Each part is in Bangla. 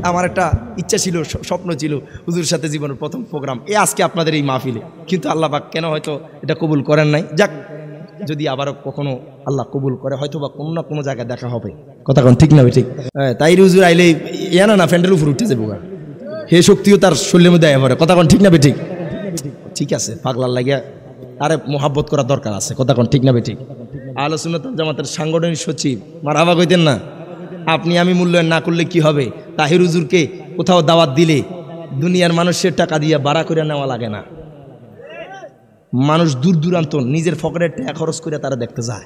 আমার একটা ইচ্ছা ছিল, স্বপ্ন ছিল হুজুর সাথে জীবনের প্রথম প্রোগ্রাম আজকে আপনাদের এই মাহফিলে, কিন্তু আল্লাহ পাক কেন হয়তো এটা কবুল করেন নাই। যাক, যদি আবারও কখনো আল্লাহ কবুল করে হয়তো বা কোনো না কোনো জায়গায় দেখা হবে। কথা কোন ঠিক না? ঠিক। তাই হুজুর আইলে না ফ্যান্ডেল উপর উঠতে যাবো, হে শক্তিও তার শরীরের মধ্যে আয় পড়ে। কথা কোন ঠিক না? ঠিক। ঠিক আছে, পাগলার লাগিয়া আরে মোহাব্বত করার দরকার আছে। কথা কোন ঠিক না? ঠিক। আহলে সুন্নাত ওয়াল জামাতের সাংগঠনিক সচিব মারহাবা কইতেন না? আপনি আমি মূল্যায়ন না করলে কি হবে? তাহির হুজুরকে কোথাও দাওয়াত দিলে দুনিয়ার মানুষের টাকা দিয়ে ভাড়া করে নেওয়া লাগে না। মানুষ দূর দূরান্ত নিজের পকেটের টাকা খরচ করে তারা দেখতে যায়,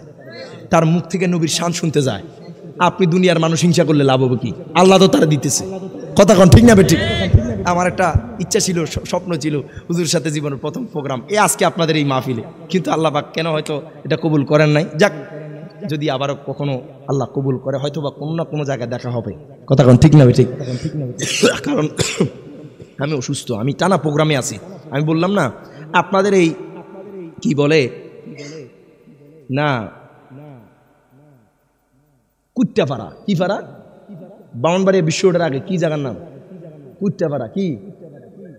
তার মুখ থেকে নবীর শান শুনতে যায়। আপনি দুনিয়ার মানুষ হিংসা করলে লাভ হবে কি? আল্লাহ তো তারা দিতেছে। কথা কোন ঠিক না? ঠিক। আমার একটা ইচ্ছা ছিল, স্বপ্ন ছিল হুজুর সাথে জীবনের প্রথম প্রোগ্রাম আজকে আপনাদের এই মাহফিলে, কিন্তু আল্লাহ পাক কেন হয়তো এটা কবুল করেন নাই। যাক, যদি আবারও কখনো আল্লাহ কবুল করে হয়তো বা কোনো না কোনো জায়গায় দেখা হবে। কথা কোন ঠিক না? ঠিক। কারণ আমি অসুস্থ, আমি টানা প্রোগ্রামে আছি। আমি বললাম না আপনাদের এই কি বলে না কুট্টাপাড়া, কি পাড়া? বাউনবাড়িয়া বিশ্ব রোডের আগে কি জায়গার নাম? কুট্টাপাড়া। কি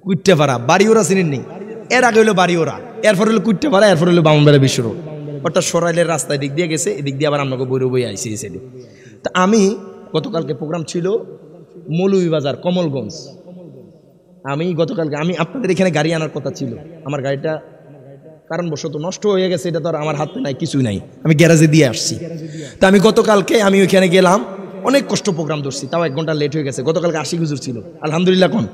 কুট্টাপাড়া? বাড়িওরা চিনেন নি? এর আগে হলো বাড়িওরা, এরপর হলো কুট্টাপাড়া, এরপর হলো বাউনবাড়িয়া বিশ্ব রোড। অর্থাৎ সরাইলের রাস্তায় দিক দিয়ে গেছে, এদিক দিয়ে আবার আপনাকে বইরে বই আইসি এই সাইডে। তা আমি গতকালকে প্রোগ্রাম ছিল মৌলভীবাজার কমলগঞ্জ। আমি গতকালকে আপনাদের এখানে গাড়ি আনার কথা ছিল, আমার গাড়িটা কারণবশত নষ্ট হয়ে গেছে। এটা তো আর আমার হাতে নাই, কিছুই নাই, আমি গ্যারেজে দিয়ে আসছি। তা আমি গতকালকে ওইখানে গেলাম, অনেক কষ্ট প্রোগ্রাম ধরছি, তাও 1 ঘন্টা লেট হয়ে গেছে। গতকালকে 80 হুজুর ছিল, আলহামদুলিল্লাহ কোন।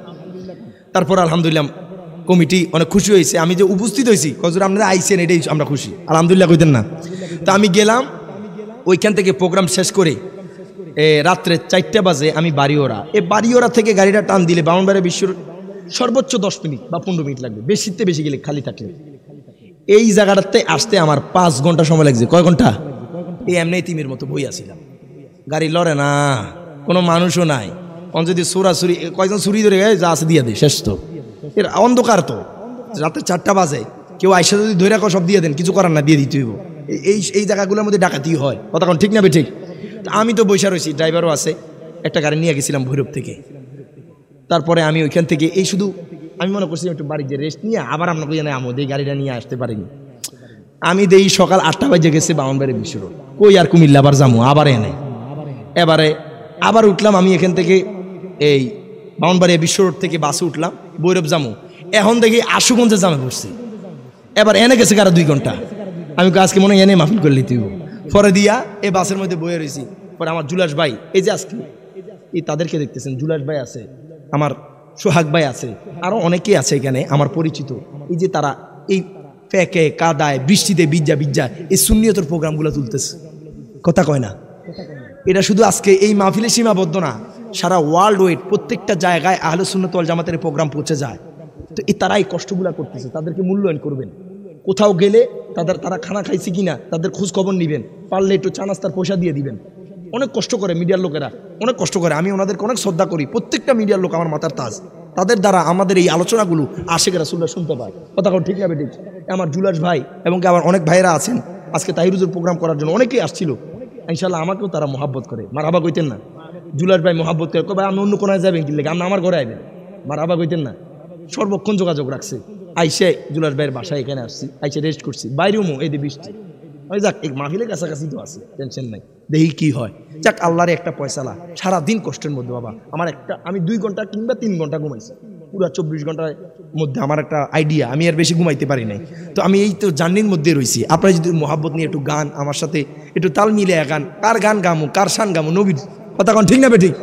তারপর আলহামদুলিল্লাহ কমিটি অনেক খুশি হয়েছে, আমি যে উপস্থিত হয়েছি, হুজুর আপনারা আইছেন এটাই আমরা খুশি, আলহামদুলিল্লাহ কইতেন না? তা আমি গেলাম, ওইখান থেকে প্রোগ্রাম শেষ করে রাত্রে 4টা বাজে আমি বাড়িওরা। বাড়িওরা থেকে গাড়িটা টান দিলে বাউনবাড়িয়া বিশ্বর সর্বোচ্চ 10 মিনিট বা 15 মিনিট লাগবে, বেশিতে বেশি গেলে খালি থাকলে। এই জায়গাটাতে আসতে আমার 5 ঘন্টা সময় লাগছে। কয় ঘন্টা? এমনি তিমির মতো বই আসিলাম, গাড়ি লড়ে না, কোনো মানুষও নাই। যদি চোরাচুরি কয়জন চুরি ধরে যা আছে দিয়ে দেয়, শেষ তো। এর অন্ধকার তো, রাতে 4টা বাজে, কেউ আইসা যদি ধরে রাখো সব দিয়ে দেন, কিছু করার না, দিয়ে দিতে হইব। এই জায়গাগুলোর মধ্যে ডাকাতি হয়। কথা কোন ঠিক না? ঠিক। আমি তো বৈশা রয়েছি, ড্রাইভারও আছে, একটা গাড়ি নিয়ে গেছিলাম ভৈরব থেকে। তারপরে আমি ওইখান থেকে শুধু আমি মনে করছি একটু বাড়িতে রেস্ট নিয়ে আবার আপনাকে জানাই আমোদ এই গাড়িটা নিয়ে আসতে পারিনি। আমি দেই সকাল 8টা বাজে গেছে বাউনবাড়িয়া বিশ্ব রোড, কই আর কুমিল্লা আবার যাবো, আবার এবারে আবার উঠলাম আমি এখান থেকে এই বাউনবাড়িয়া বিশ্ব রোড থেকে বাসে উঠলাম, ভৈরব যাবো। এখন দেখি আশুগঞ্জে জামে পড়ছি, এবার গেছে কারো 2 ঘন্টা। আমি আজকে মনে হয় মাহফিল করে লিতে পরে দিয়া বাসের মধ্যে বয়ে রয়েছি। পরে আমার জুলাস ভাই, এই যে আজকে তাদেরকে দেখতেছেন, জুলাস ভাই আছে, আমার সোহাগ ভাই আছে, আরো অনেকেই আছে এখানে আমার পরিচিত। এই যে তারা এই ফেকে কাদায় বৃষ্টিতে বিজ্জা এই সুন্নিয়তের প্রোগ্রামগুলো তুলতেছে। কথা কয় না? এটা শুধু আজকে এই মাহফিলে সীমাবদ্ধ না, সারা ওয়ার্ল্ড ওয়াইড প্রত্যেকটা জায়গায় আহলে সুন্নাত ওয়াল জামাতের প্রোগ্রাম পৌঁছে যায়। তো তারা এই কষ্টগুলা করতেছে, তাদেরকে মূল্যায়ন করবেন। কোথাও গেলে তারা খানা খাইছে কিনা তাদের খোঁজ খবর নিবেন, পারলে একটু চা নাস্তার পয়সা দিয়ে দিবেন। অনেক কষ্ট করে মিডিয়ার লোকেরা, অনেক কষ্ট করে, আমি ওনাদেরকে অনেক শ্রদ্ধা করি। প্রত্যেকটা মিডিয়ার লোক আমার মাথার তাজ, তাদের দ্বারা আমাদের এই আলোচনাগুলো আশিক রাসূলুল্লাহ শুনতে পায়। কথা ঠিক না? ঠিক। আমার জুলাস ভাই এবং আমার অনেক ভাইরা আছেন আজকে তাহির হুজুর প্রোগ্রাম করার জন্য, অনেকেই আসছিল। ইনশাআল্লাহ আমাকেও তারা মহাব্বত করে, মারহাবা কইতেন না? জুলাস ভাই মহাব্বত করে, ভাই আমি অন্য কোনায় যাবেন কি লেগে, আপনি আমার ঘরে আইবেন, মারহাবা কইতেন না? সর্বক্ষণ যোগাযোগ রাখছে। আইসে জুলাস ভাইয়ের বাসায় এখানে আসছি, আইসে রেস্ট করছি, বাইরেও এই বৃষ্টি। যাক, এক মাহফিলের কাছাকাছি তো আছে, টেনশন নাই, দেখি কি হয়। যাক, আল্লাহর একটা পয়সালা। সারাদিন কষ্টের মধ্যে বাবা আমি 2 ঘন্টা কিংবা 3 ঘন্টা ঘুমাইছি, পুরো 24 ঘন্টার মধ্যে আমার একটা আইডিয়া, আমি আর বেশি ঘুমাইতে পারি নাই। তো আমি এই তো জার্নির মধ্যে রয়েছি। আপনারা যদি মোহাব্বত নিয়ে একটু গান আমার সাথে একটু তাল মিলে গান, কার গান গামো, কার শান গামো, নবীর। কথা কোন ঠিক না? ঠিক।